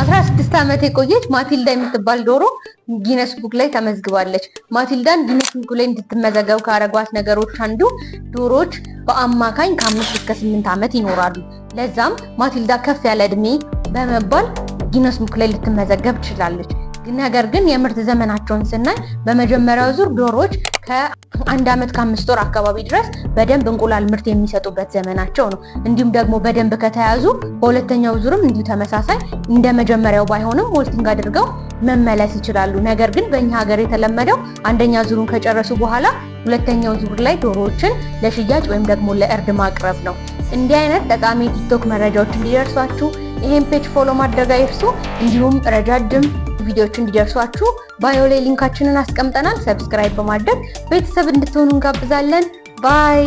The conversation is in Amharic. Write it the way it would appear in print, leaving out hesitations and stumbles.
16 ዓመት የቆየች ማቲልዳ የምትባል ዶሮ ጊነስ ቡክ ላይ ተመዝግባለች። ማቲልዳን ጊነስ ቡክ ላይ እንድትመዘገብ ካረጓት ነገሮች አንዱ ዶሮዎች በአማካኝ ከ5 እስከ 8 ዓመት ይኖራሉ። ለዛም ማቲልዳ ከፍ ያለ እድሜ በመባል ጊነስ ቡክ ላይ ልትመዘገብ ትችላለች። ነገር ግን የምርት ዘመናቸውን ስናይ በመጀመሪያው ዙር ዶሮዎች ከ1 ዓመት ከ5 ወር አካባቢ ድረስ በደንብ እንቁላል ምርት የሚሰጡበት ዘመናቸው ነው። እንዲሁም ደግሞ በደንብ ከተያዙ በሁለተኛው ዙርም እንዲሁ ተመሳሳይ እንደ መጀመሪያው ባይሆንም ሞልቲንግ አድርገው መመለስ ይችላሉ። ነገር ግን በእኛ ሀገር የተለመደው አንደኛ ዙሩን ከጨረሱ በኋላ ሁለተኛው ዙር ላይ ዶሮዎችን ለሽያጭ ወይም ደግሞ ለእርድ ማቅረብ ነው። እንዲህ አይነት ጠቃሚ ቲክቶክ መረጃዎች እንዲደርሷችሁ ይሄን ፔጅ ፎሎ ማድረግ አይርሱ። እንዲሁም ረጃጅም ቪዲዮዎች እንዲደርሷችሁ ባዮ ላይ ሊንካችንን አስቀምጠናል። ሰብስክራይብ በማድረግ ቤተሰብ እንድትሆኑ እንጋብዛለን። ባይ